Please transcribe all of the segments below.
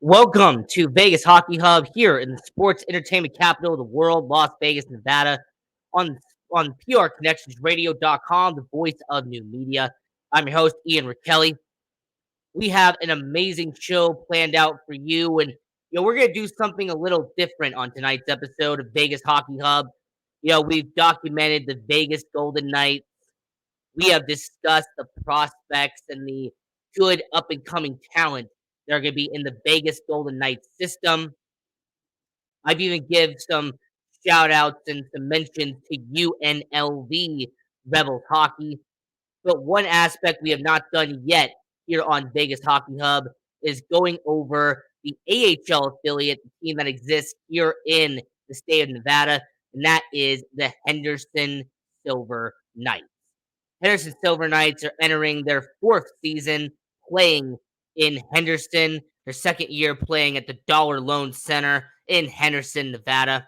Welcome to Vegas Hockey Hub here in the sports entertainment capital of the world, Las Vegas, Nevada, on PRConnectionsRadio.com, the voice of new media. I'm your host, Ian Rachiele. We have an amazing show planned out for you, and we're gonna do something a little different on tonight's episode of Vegas Hockey Hub. We've documented the Vegas Golden Knights. We have discussed the prospects and the good up and coming talent that are going to be in the Vegas Golden Knights system. I've even give some shout outs and some mentions to UNLV Rebels hockey. But one aspect we have not done yet here on Vegas Hockey Hub is going over the AHL affiliate, the team that exists here in the state of Nevada, and that is the Henderson Silver Knights. Henderson Silver Knights are entering their fourth season playing in Henderson, their second year playing at the Dollar Loan Center in Henderson, Nevada.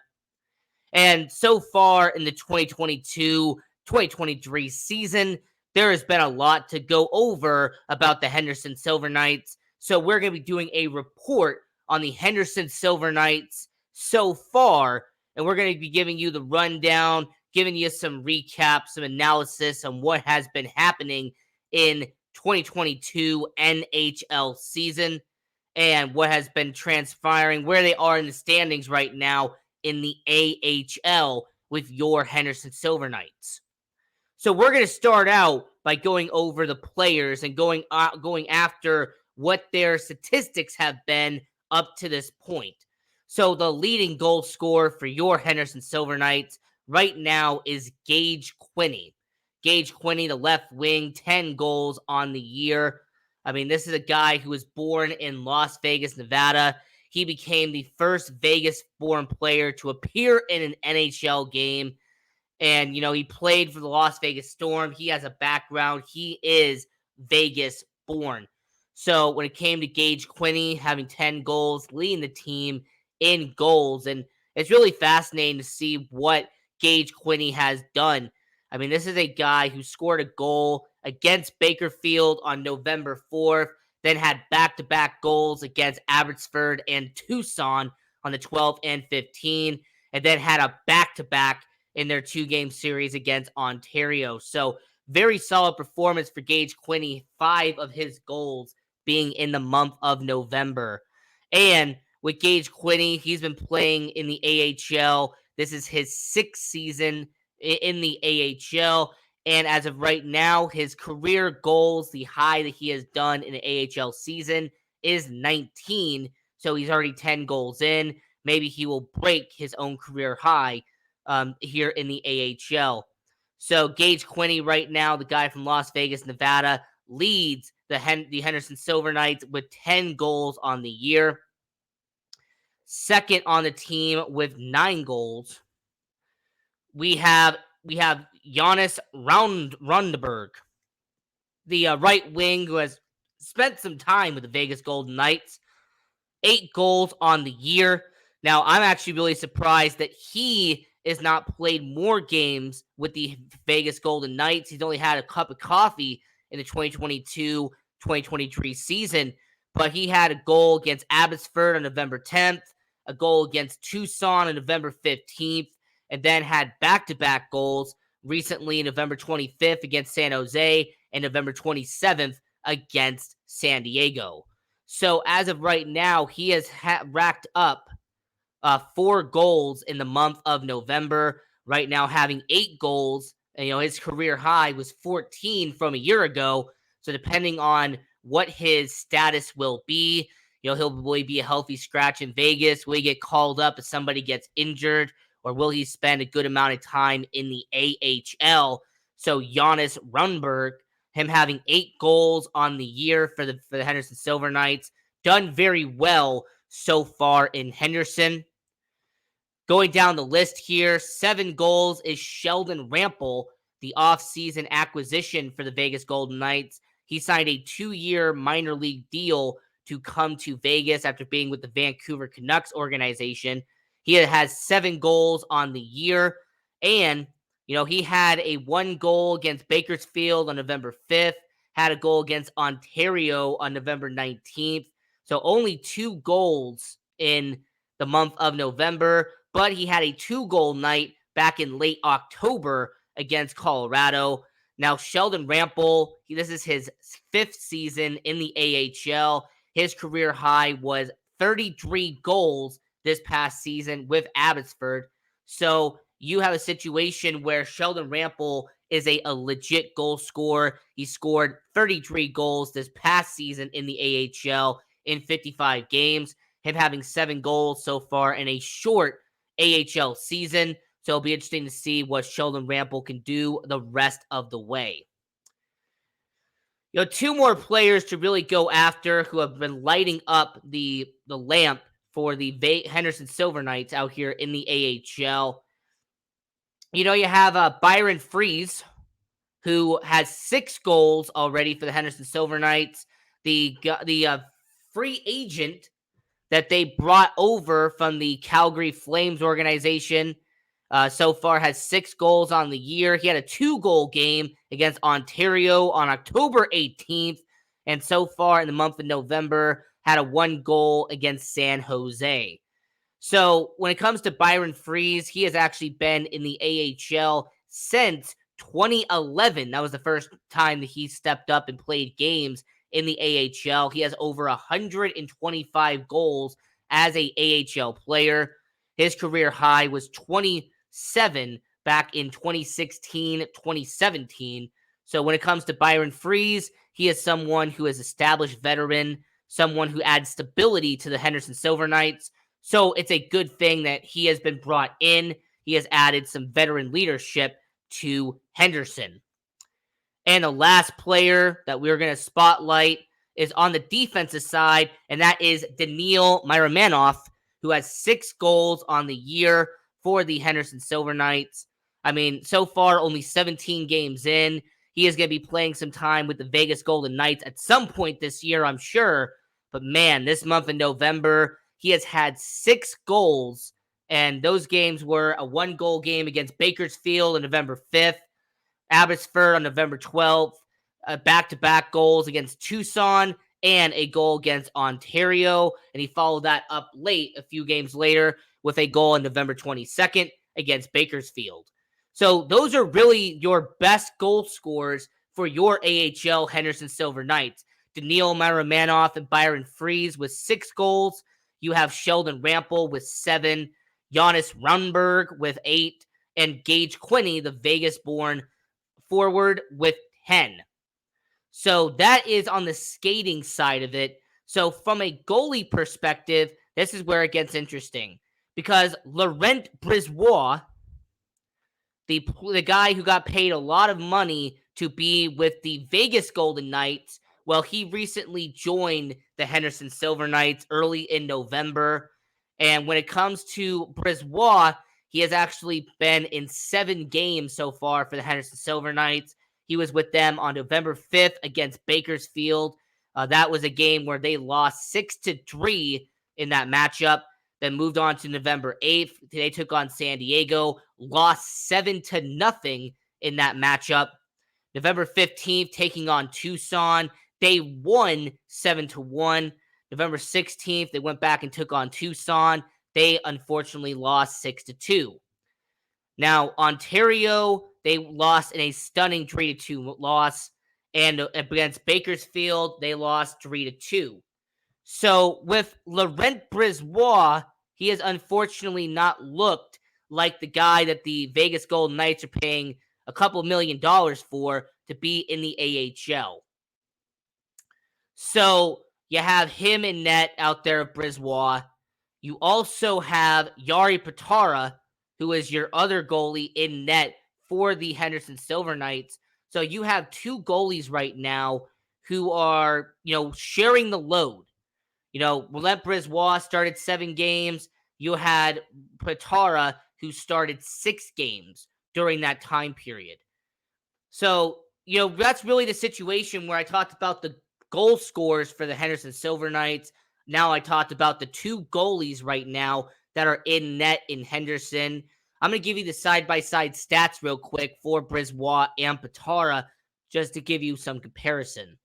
And so far in the 2022-2023 season, there has been a lot to go over about the Henderson Silver Knights. So we're going to be doing a report on the Henderson Silver Knights so far, and we're going to be giving you the rundown, giving you some recap, some analysis on what has been happening in 2022 NHL season and what has been transpiring, where they are in the standings right now in the AHL with your Henderson Silver Knights. So we're going to start out by going over the players and going after what their statistics have been up to this point. So the leading goal scorer for your Henderson Silver Knights right now is Gage Quinney. Gage Quinney, the left wing, 10 goals on the year. I mean, this is a guy who was born in Las Vegas, Nevada. He became the first Vegas-born player to appear in an NHL game. And, he played for the Las Vegas Storm. He has a background. He is Vegas-born. So when it came to Gage Quinney having 10 goals, leading the team in goals, and it's really fascinating to see what Gage Quinney has done. I mean, this is a guy who scored a goal against Bakersfield on November 4th, then had back-to-back goals against Abbotsford and Tucson on the 12th and 15th, and then had a back-to-back in their two-game series against Ontario. So very solid performance for Gage Quinney, 5 of his goals being in the month of November. And with Gage Quinney, he's been playing in the AHL. This is his 6th season in the AHL. And as of right now, his career goals, the high that he has done in the AHL season is 19. So he's already 10 goals in. Maybe he will break his own career high here in the AHL. So Gage Quinney right now, the guy from Las Vegas, Nevada, leads the Henderson Silver Knights with 10 goals on the year. Second on the team with 9 goals, we have Jonas Rundberg, the right wing who has spent some time with the Vegas Golden Knights. 8 goals on the year. Now, I'm actually really surprised that he is not played more games with the Vegas Golden Knights. He's only had a cup of coffee in the 2022-2023 season, but he had a goal against Abbotsford on November 10th, a goal against Tucson on November 15th, and then had back-to-back goals recently November 25th against San Jose and November 27th against San Diego. So as of right now, he has racked up 4 goals in the month of November. Right now, having 8 goals. And, his career high was 14 from a year ago. So depending on what his status will be, will he be a healthy scratch in Vegas? Will he get called up if somebody gets injured? Or will he spend a good amount of time in the AHL? So Jonas Rundberg, him having 8 goals on the year for the Henderson Silver Knights, done very well so far in Henderson. Going down the list here, 7 goals is Sheldon Rampel, the offseason acquisition for the Vegas Golden Knights. He signed a 2-year minor league deal to come to Vegas after being with the Vancouver Canucks organization. He has 7 goals on the year, and he had a 1 goal against Bakersfield on November 5th, had a goal against Ontario on November 19th. So only 2 goals in the month of November, but he had a 2-goal night back in late October against Colorado. Now, Sheldon Rample, this is his 5th season in the AHL. His career high was 33 goals this past season with Abbotsford. So you have a situation where Sheldon Rample is a legit goal scorer. He scored 33 goals this past season in the AHL in 55 games, him having 7 goals so far in a short AHL season. So it'll be interesting to see what Sheldon Rample can do the rest of the way. 2 more players to really go after who have been lighting up the lamp for the Henderson Silver Knights out here in the AHL. You have Byron Fries, who has 6 goals already for the Henderson Silver Knights. The free agent that they brought over from the Calgary Flames organization so far has 6 goals on the year. He had a 2-goal game against Ontario on October 18th, and so far in the month of November had a 1-goal against San Jose. So when it comes to Byron Fries, he has actually been in the AHL since 2011. That was the first time that he stepped up and played games in the AHL. He has over 125 goals as a AHL player. His career high was 27 back in 2016-2017. So when it comes to Byron Fries, he is someone who is established veteran, someone who adds stability to the Henderson Silver Knights. So it's a good thing that he has been brought in. He has added some veteran leadership to Henderson. And the last player that we're going to spotlight is on the defensive side, and that is Daniil Myromanov, who has 6 goals on the year for the Henderson Silver Knights. I mean, so far, only 17 games in. He is going to be playing some time with the Vegas Golden Knights at some point this year, I'm sure. But man, this month in November, he has had 6 goals, and those games were a 1-goal game against Bakersfield on November 5th, Abbotsford on November 12th, back-to-back goals against Tucson, and a goal against Ontario. And he followed that up late, a few games later, with a goal on November 22nd against Bakersfield. So those are really your best goal scorers for your AHL Henderson Silver Knights. Daniil Myromanov and Byron Fries with 6 goals. You have Sheldon Rample with 7, Jonas Rundberg with 8, and Gage Quinney, the Vegas-born forward, with 10. So that is on the skating side of it. So from a goalie perspective, this is where it gets interesting. Because Laurent Brisebois, the guy who got paid a lot of money to be with the Vegas Golden Knights, well, he recently joined the Henderson Silver Knights early in November. And when it comes to Brisebois, he has actually been in 7 games so far for the Henderson Silver Knights. He was with them on November 5th against Bakersfield. That was a game where they lost 6-3 in that matchup. Then moved on to November 8th. They took on San Diego, lost 7-0 in that matchup. November 15th, taking on Tucson. They won 7-1. November 16th, they went back and took on Tucson. They unfortunately lost 6-2. Now, Ontario, they lost in a stunning 3-2 loss. And against Bakersfield, they lost 3-2. So with Laurent Brisebois, he has unfortunately not looked like the guy that the Vegas Golden Knights are paying a couple $1 million for to be in the AHL. So you have him in net out there, Brisebois. You also have Jari Patara, who is your other goalie in net for the Henderson Silver Knights. So you have 2 goalies right now who are, sharing the load. Laurent Brisebois started 7 games. You had Patara, who started 6 games during that time period. So, that's really the situation where I talked about the goal scorers for the Henderson Silver Knights. Now I talked about the 2 goalies right now that are in net in Henderson. I'm going to give you the side-by-side stats real quick for Brisebois and Patara just to give you some comparison.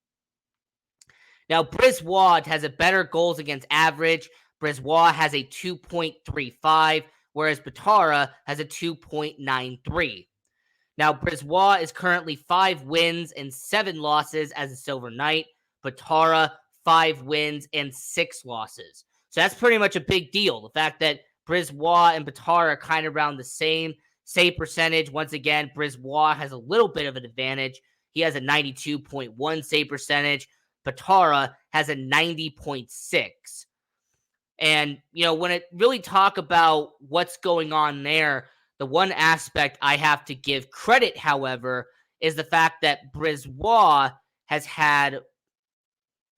Now, Brisbois has a better goals against average. Brisbois has a 2.35, whereas Batara has a 2.93. Now, Brisbois is currently 5 wins and 7 losses as a Silver Knight. Batara, 5 wins and 6 losses. So that's pretty much a big deal. The fact that Brisbois and Batara are kind of around the same save percentage. Once again, Brisbois has a little bit of an advantage. He has a 92.1 save percentage. Batara has a 90.6. And, when it really talk about what's going on there, the one aspect I have to give credit, however, is the fact that Brisbois has had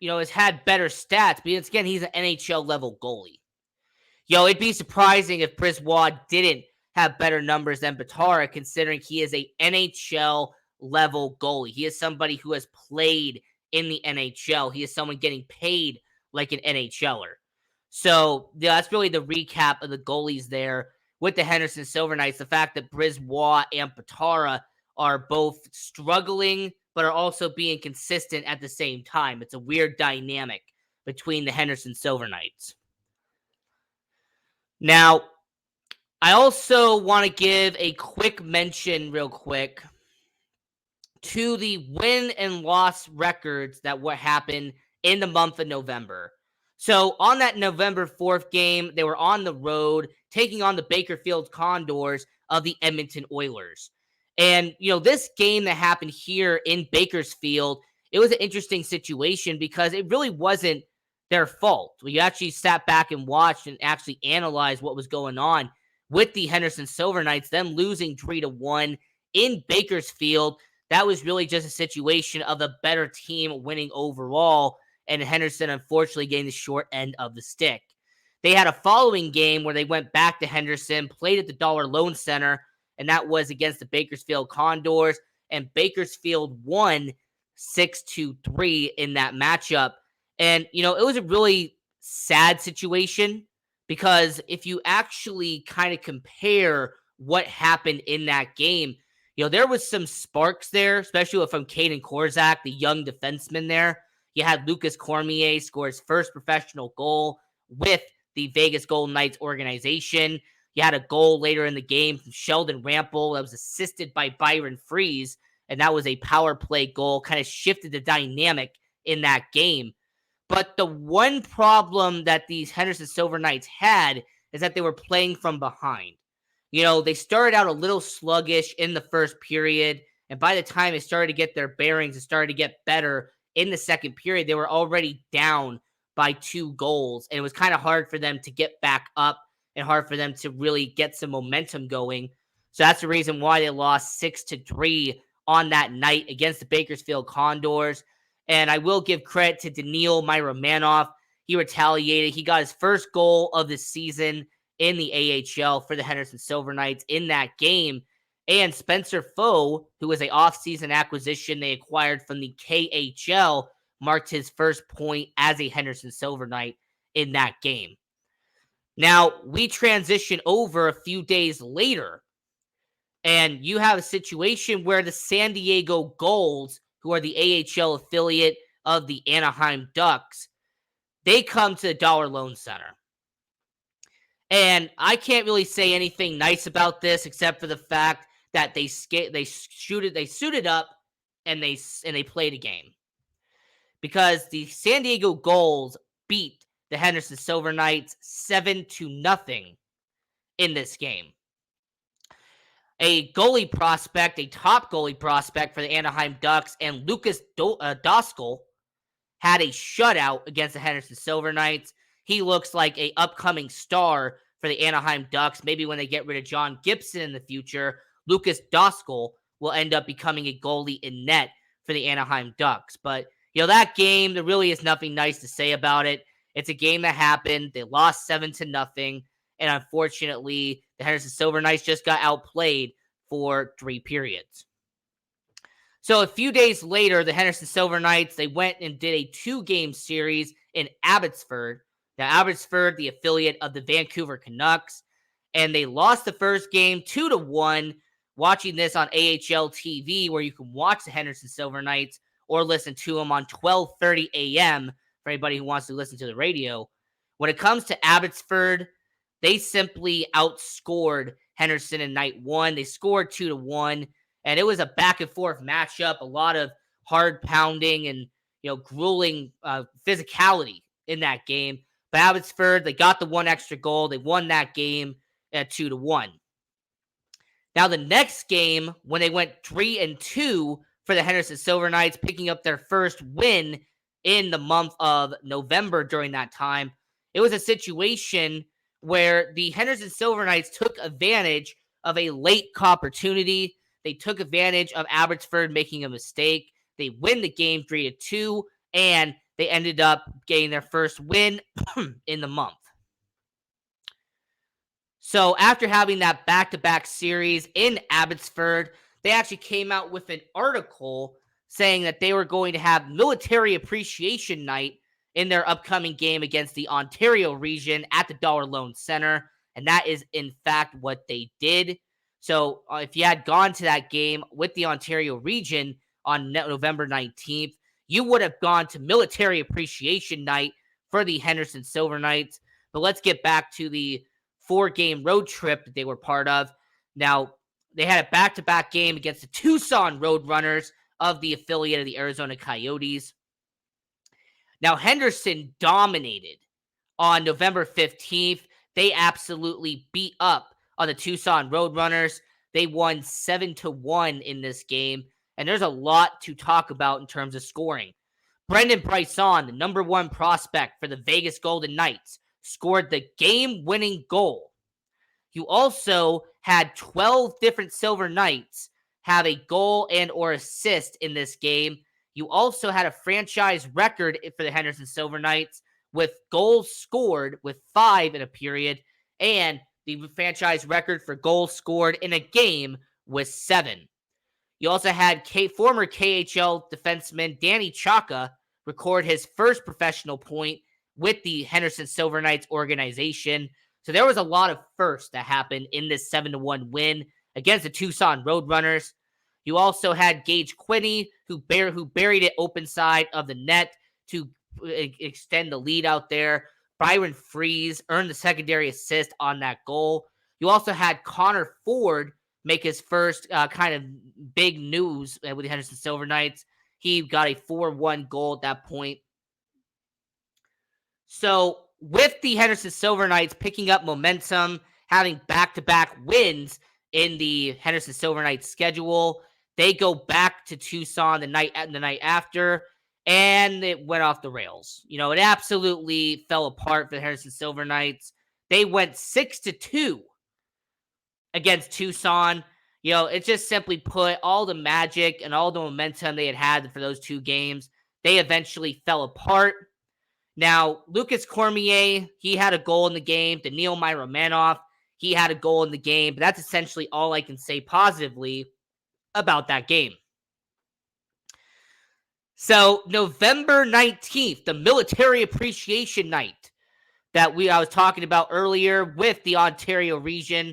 better stats. Because, again, he's an NHL level goalie. It'd be surprising if Brisbois didn't have better numbers than Batara, considering he is a NHL level goalie. He is somebody who has played in the NHL. He is someone getting paid like an NHLer. So that's really the recap of the goalies there with the Henderson Silver Knights. The fact that Brisbois and Batara are both struggling, but are also being consistent at the same time. It's a weird dynamic between the Henderson Silver Knights. Now, I also want to give a quick mention real quick to the win and loss records that what happened in the month of November. So on that November 4th game, they were on the road taking on the Bakersfield Condors of the Edmonton Oilers. And, this game that happened here in Bakersfield, it was an interesting situation because it really wasn't their fault. We actually sat back and watched and actually analyzed what was going on with the Henderson Silver Knights, them losing 3-1 in Bakersfield. That was really just a situation of a better team winning overall, and Henderson unfortunately getting the short end of the stick. They had a following game where they went back to Henderson, played at the Dollar Loan Center, and that was against the Bakersfield Condors, and Bakersfield won 6-3 in that matchup. And, it was a really sad situation because if you actually kind of compare what happened in that game, there was some sparks there, especially from Caden Korzak, the young defenseman there. You had Lucas Cormier score his first professional goal with the Vegas Golden Knights organization. You had a goal later in the game from Sheldon Rample that was assisted by Byron Freeze, and that was a power play goal, kind of shifted the dynamic in that game. But the one problem that these Henderson Silver Knights had is that they were playing from behind. They started out a little sluggish in the first period, and by the time they started to get their bearings and started to get better in the second period, they were already down by 2 goals, and it was kind of hard for them to get back up and hard for them to really get some momentum going. So that's the reason why they lost 6-3 on that night against the Bakersfield Condors. And I will give credit to Daniil Myromanoff. He retaliated. He got his first goal of the season in the AHL for the Henderson Silver Knights in that game. And Spencer Foe, who was an off-season acquisition they acquired from the KHL, marked his first point as a Henderson Silver Knight in that game. Now, we transition over a few days later, and you have a situation where the San Diego Gulls, who are the AHL affiliate of the Anaheim Ducks, they come to the Dollar Loan Center. And I can't really say anything nice about this except for the fact that they suited up and they played a game. Because the San Diego Gulls beat the Henderson Silver Knights 7-0 in this game. A goalie prospect, a top goalie prospect for the Anaheim Ducks, and Lucas Doskal had a shutout against the Henderson Silver Knights. He looks like an upcoming star for the Anaheim Ducks. Maybe when they get rid of John Gibson in the future, Lucas Doskal will end up becoming a goalie in net for the Anaheim Ducks. But, that game, there really is nothing nice to say about it. It's a game that happened. They lost 7-0. And unfortunately, the Henderson Silver Knights just got outplayed for 3 periods. So a few days later, the Henderson Silver Knights, they went and did a 2-game series in Abbotsford. Now, Abbotsford, the affiliate of the Vancouver Canucks, and they lost the first game 2-1. Watching this on AHL TV, where you can watch the Henderson Silver Knights or listen to them on 12:30 a.m. for anybody who wants to listen to the radio. When it comes to Abbotsford, they simply outscored Henderson in night one. They scored 2-1, and it was a back and forth matchup, a lot of hard pounding and grueling physicality in that game. But Abbotsford, they got the one extra goal. They won that game at 2-1. Now the next game, when they went 3-2 for the Henderson Silver Knights, picking up their first win in the month of November during that time, it was a situation where the Henderson Silver Knights took advantage of a late opportunity. They took advantage of Abbotsford making a mistake. They win the game 3-2, and they ended up getting their first win in the month. So after having that back-to-back series in Abbotsford, they actually came out with an article saying that they were going to have Military Appreciation Night in their upcoming game against the Ontario region at the Dollar Loan Center. And that is, in fact, what they did. So if you had gone to that game with the Ontario region on November 19th, you would have gone to Military Appreciation Night for the Henderson Silver Knights. But let's get back to the 4-game road trip that they were part of. Now, they had a back-to-back game against the Tucson Roadrunners of the affiliate of the Arizona Coyotes. Now, Henderson dominated on November 15th. They absolutely beat up on the Tucson Roadrunners. They won 7-1 in this game, and there's a lot to talk about in terms of scoring. Brendan Bryson, the number one prospect for the Vegas Golden Knights, scored the game-winning goal. You also had 12 different Silver Knights have a goal and or assist in this game. You also had a franchise record for the Henderson Silver Knights with goals scored with 5 in a period, and the franchise record for goals scored in a game was 7. You also had former KHL defenseman Danny Chaka record his first professional point with the Henderson Silver Knights organization. So there was a lot of firsts that happened in this 7-1 win against the Tucson Roadrunners. You also had Gage Quinney, who buried it open side of the net to extend the lead out there. Byron Freeze earned the secondary assist on that goal. You also had Connor Ford make his first kind of big news with the Henderson Silver Knights. He got a 4-1 goal at that point. So with the Henderson Silver Knights picking up momentum, having back-to-back wins in the Henderson Silver Knights schedule, they go back to Tucson the night after, and it went off the rails. It absolutely fell apart for the Henderson Silver Knights. They went 6-2 against Tucson. It just simply put all the magic and all the momentum they had for those two games, they eventually fell apart. Now, Lucas Cormier, he had a goal in the game. Daniil Myromanoff, he had a goal in the game. But that's essentially all I can say positively about that game. So, November 19th, the Military Appreciation Night that I was talking about earlier with the Ontario region.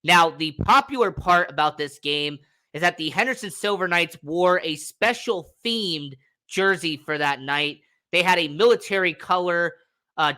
Now, the popular part about this game is that the Henderson Silver Knights wore a special themed jersey for that night. They had a military color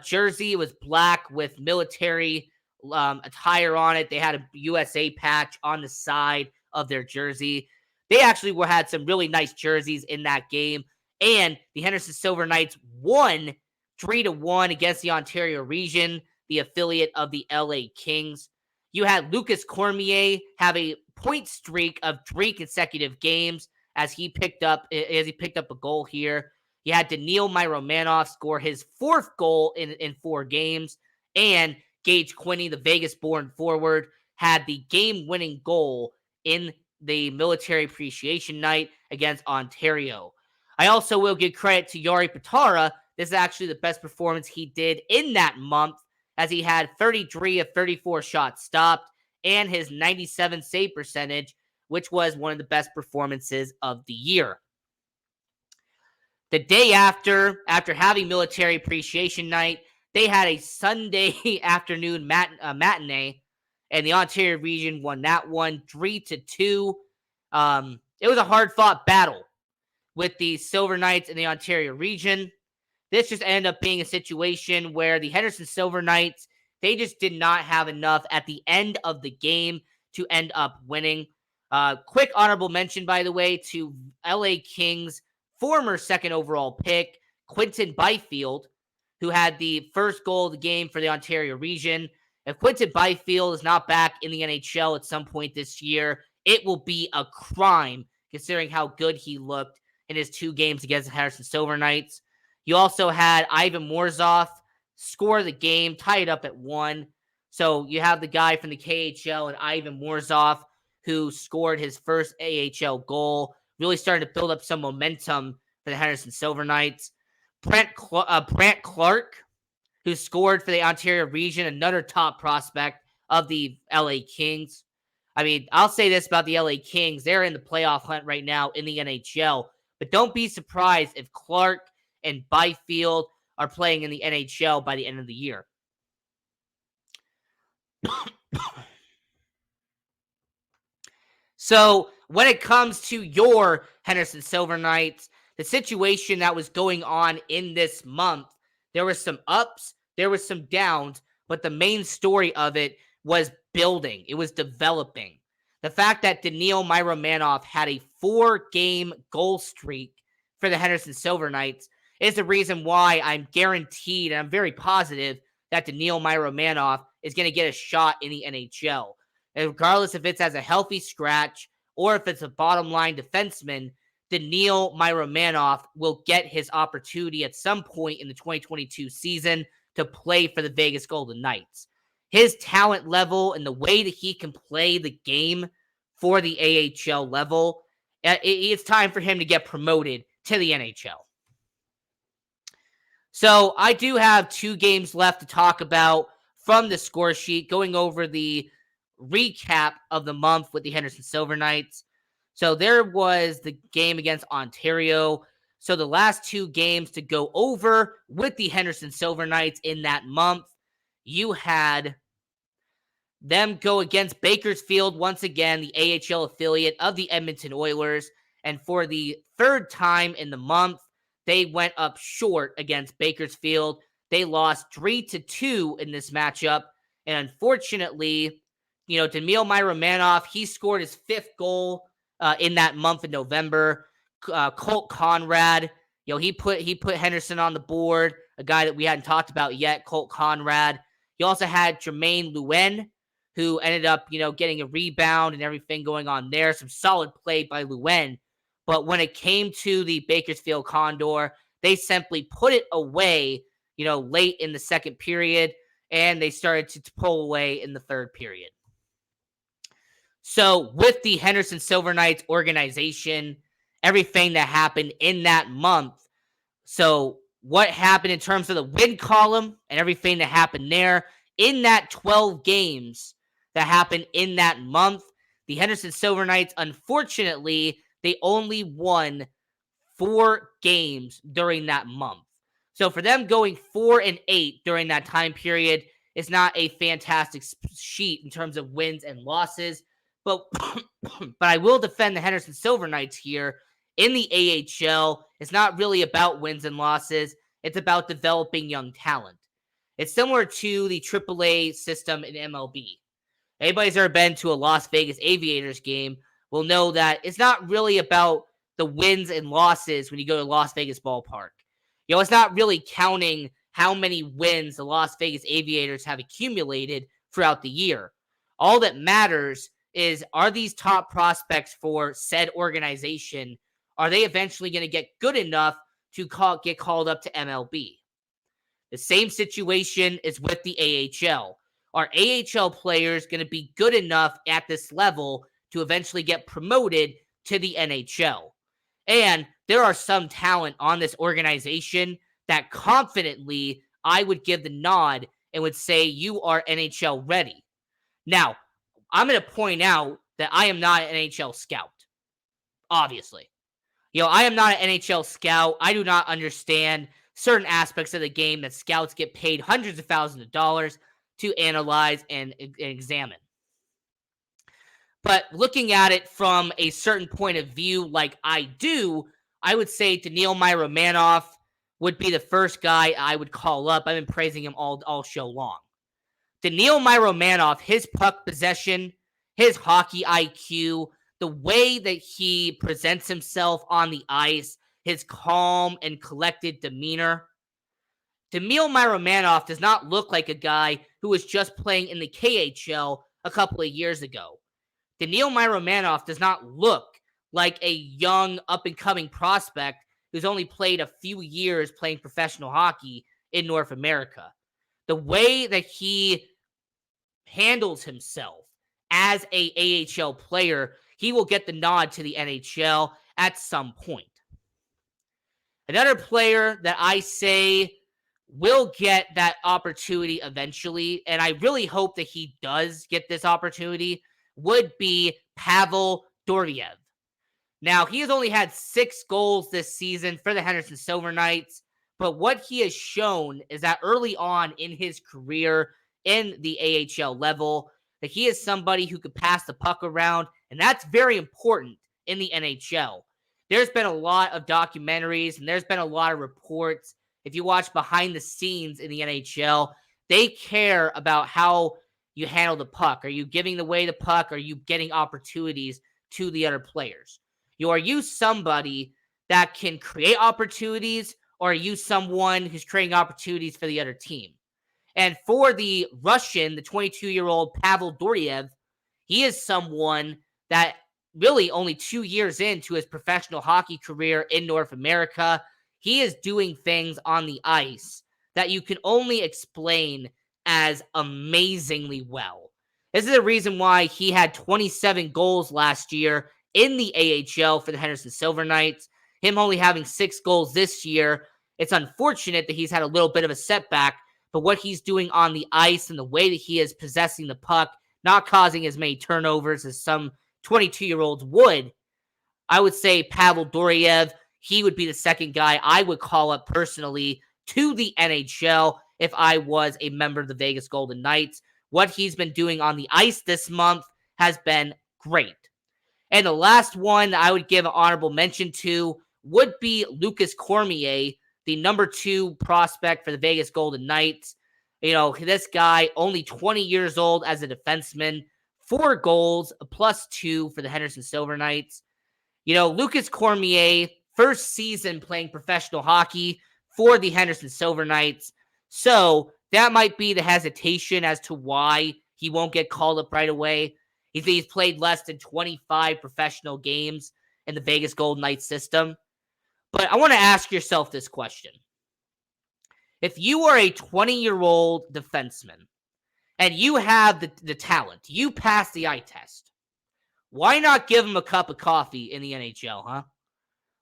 jersey. It was black with military attire on it. They had a USA patch on the side of their jersey. They actually had some really nice jerseys in that game. And the Henderson Silver Knights won 3-1 against the Ontario region, the affiliate of the LA Kings. You had Lucas Cormier have a point streak of 3 consecutive games as he picked up a goal here. You had Daniil Myromanoff score his 4th goal in 4 games. And Gage Quinney, the Vegas-born forward, had the game-winning goal in the Military Appreciation Night against Ontario. I also will give credit to Jari Patara. This is actually the best performance he did in that month, as he had 33 of 34 shots stopped and his 97 save percentage, which was one of the best performances of the year. The day after having Military Appreciation Night, they had a Sunday afternoon matinee, and the Ontario region won that one 3-2. It was a hard-fought battle with the Silver Knights in the Ontario region. This just ended up being a situation where the Henderson Silver Knights, they just did not have enough at the end of the game to end up winning. Quick honorable mention, by the way, to LA Kings former second overall pick, Quinton Byfield, who had the first goal of the game for the Ontario region. If Quinton Byfield is not back in the NHL at some point this year, it will be a crime considering how good he looked in his 2 games against the Henderson Silver Knights. You also had Ivan Morozov score the game, tie it up at 1. So you have the guy from the KHL and Ivan Morozov who scored his first AHL goal, really starting to build up some momentum for the Henderson Silver Knights. Brant Clark, who scored for the Ontario region, another top prospect of the LA Kings. I mean, I'll say this about the LA Kings. They're in the playoff hunt right now in the NHL, but don't be surprised if Clark and Byfield are playing in the NHL by the end of the year. So when it comes to your Henderson Silver Knights, the situation that was going on in this month, there was some ups, there was some downs, but the main story of it was building. It was developing. The fact that Daniil Miromanov had a 4-game goal streak for the Henderson Silver Knights is the reason why I'm guaranteed, and I'm very positive, that Daniil Miromanov is going to get a shot in the NHL. And regardless if it's as a healthy scratch or if it's a bottom line defenseman, Daniil Miromanov will get his opportunity at some point in the 2022 season to play for the Vegas Golden Knights. His talent level and the way that he can play the game for the AHL level, it's time for him to get promoted to the NHL. So I do have 2 games left to talk about from the score sheet, going over the recap of the month with the Henderson Silver Knights. So there was the game against Ontario. So the last 2 games to go over with the Henderson Silver Knights in that month, you had them go against Bakersfield once again, the AHL affiliate of the Edmonton Oilers. And for the 3rd time in the month, they went up short against Bakersfield. They lost 3-2 in this matchup. And unfortunately, Daniil Miromanov, he scored his 5th goal in that month of November. Colt Conrad, he put Henderson on the board, a guy that we hadn't talked about yet, Colt Conrad. You also had Jermaine Luen, who ended up, getting a rebound and everything going on there. Some solid play by Luen. But when it came to the Bakersfield Condor, they simply put it away, late in the 2nd period, and they started to pull away in the 3rd period. So with the Henderson Silver Knights organization, everything that happened in that month, so what happened in terms of the win column and everything that happened there in that 12 games that happened in that month, the Henderson Silver Knights, unfortunately, they only won 4 games during that month. So for them going 4-8 during that time period is not a fantastic sheet in terms of wins and losses. But I will defend the Henderson Silver Knights here. In the AHL, it's not really about wins and losses. It's about developing young talent. It's similar to the AAA system in MLB. Anybody's ever been to a Las Vegas Aviators game will know that it's not really about the wins and losses when you go to Las Vegas ballpark. It's not really counting how many wins the Las Vegas Aviators have accumulated throughout the year. All that matters is, are these top prospects for said organization, are they eventually going to get good enough to get called up to MLB? The same situation is with the AHL. Are AHL players going to be good enough at this level to eventually get promoted to the NHL? And there are some talent on this organization that confidently I would give the nod and would say you are NHL ready. Now, I'm going to point out that I am not an NHL scout. Obviously. I am not an NHL scout. I do not understand certain aspects of the game that scouts get paid hundreds of thousands of dollars to analyze and examine. But looking at it from a certain point of view like I do, I would say Daniil Myromanov would be the first guy I would call up. I've been praising him all show long. Daniil Myromanov, his puck possession, his hockey IQ, the way that he presents himself on the ice, his calm and collected demeanor. Daniil Myromanov does not look like a guy who was just playing in the KHL a couple of years ago. Daniil Myromanov does not look like a young, up-and-coming prospect who's only played a few years playing professional hockey in North America. The way that he handles himself as a AHL player, he will get the nod to the NHL at some point. Another player that I say will get that opportunity eventually, and I really hope that he does get this opportunity, would be Pavel Doriev. Now, he has only had 6 goals this season for the Henderson Silver Knights, but what he has shown is that early on in his career in the AHL level, that he is somebody who could pass the puck around, and that's very important in the NHL. There's been a lot of documentaries, and there's been a lot of reports. If you watch behind the scenes in the NHL, they care about how you handle the puck. Are you giving away the puck? Are you getting opportunities to the other players? Are you somebody that can create opportunities, or are you someone who's creating opportunities for the other team? And for the Russian, the 22-year-old Pavel Doriev, he is someone that really only 2 years into his professional hockey career in North America, he is doing things on the ice that you can only explain as amazingly well. This is the reason why he had 27 goals last year in the AHL for the Henderson Silver Knights. Him only having 6 goals this year. It's unfortunate that he's had a little bit of a setback, but what he's doing on the ice and the way that he is possessing the puck, not causing as many turnovers as some 22-year-olds would, I would say Pavel Doriev, he would be the second guy I would call up personally to the NHL if I was a member of the Vegas Golden Knights. What he's been doing on the ice this month has been great. And the last one that I would give an honorable mention to would be Lucas Cormier, the number 2 prospect for the Vegas Golden Knights. This guy, only 20 years old as a defenseman, 4 goals, a +2 for the Henderson Silver Knights. Lucas Cormier, first season playing professional hockey for the Henderson Silver Knights. So that might be the hesitation as to why he won't get called up right away. He's played less than 25 professional games in the Vegas Golden Knights system. But I want to ask yourself this question. If you are a 20-year-old defenseman and you have the talent, you pass the eye test, why not give them a cup of coffee in the NHL, huh?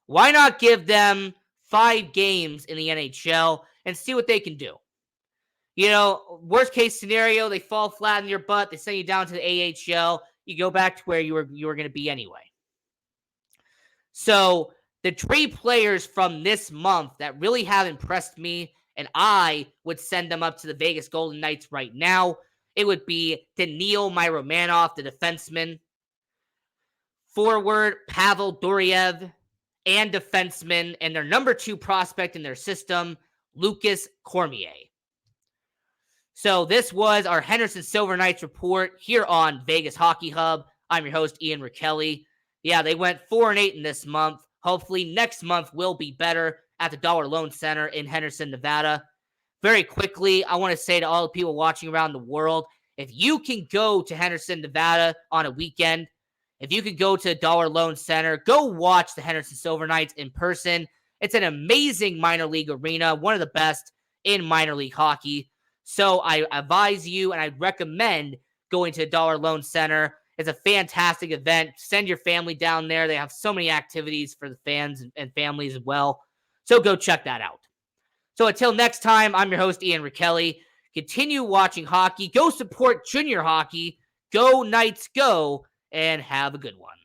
Why not give them 5 games in the NHL and see what they can do? Worst case scenario, they fall flat in your butt. They send you down to the AHL. You go back to where you were going to be anyway. So the 3 players from this month that really have impressed me, and I would send them up to the Vegas Golden Knights right now, it would be Daniil Myromanov, the defenseman, forward Pavel Doriev, and defenseman, and their number 2 prospect in their system, Lucas Cormier. So this was our Henderson Silver Knights report here on Vegas Hockey Hub. I'm your host, Ian Rachiele. Yeah, they went 4-8 in this month. Hopefully next month will be better at the Dollar Loan Center in Henderson, Nevada. Very quickly, I want to say to all the people watching around the world, if you can go to Henderson, Nevada on a weekend, if you could go to Dollar Loan Center, go watch the Henderson Silver Knights in person. It's an amazing minor league arena, one of the best in minor league hockey. So I advise you and I recommend going to Dollar Loan Center. It's a fantastic event. Send your family down there. They have so many activities for the fans and families as well. So go check that out. So until next time, I'm your host, Ian Rachiele. Continue watching hockey. Go support junior hockey. Go Knights, go, and have a good one.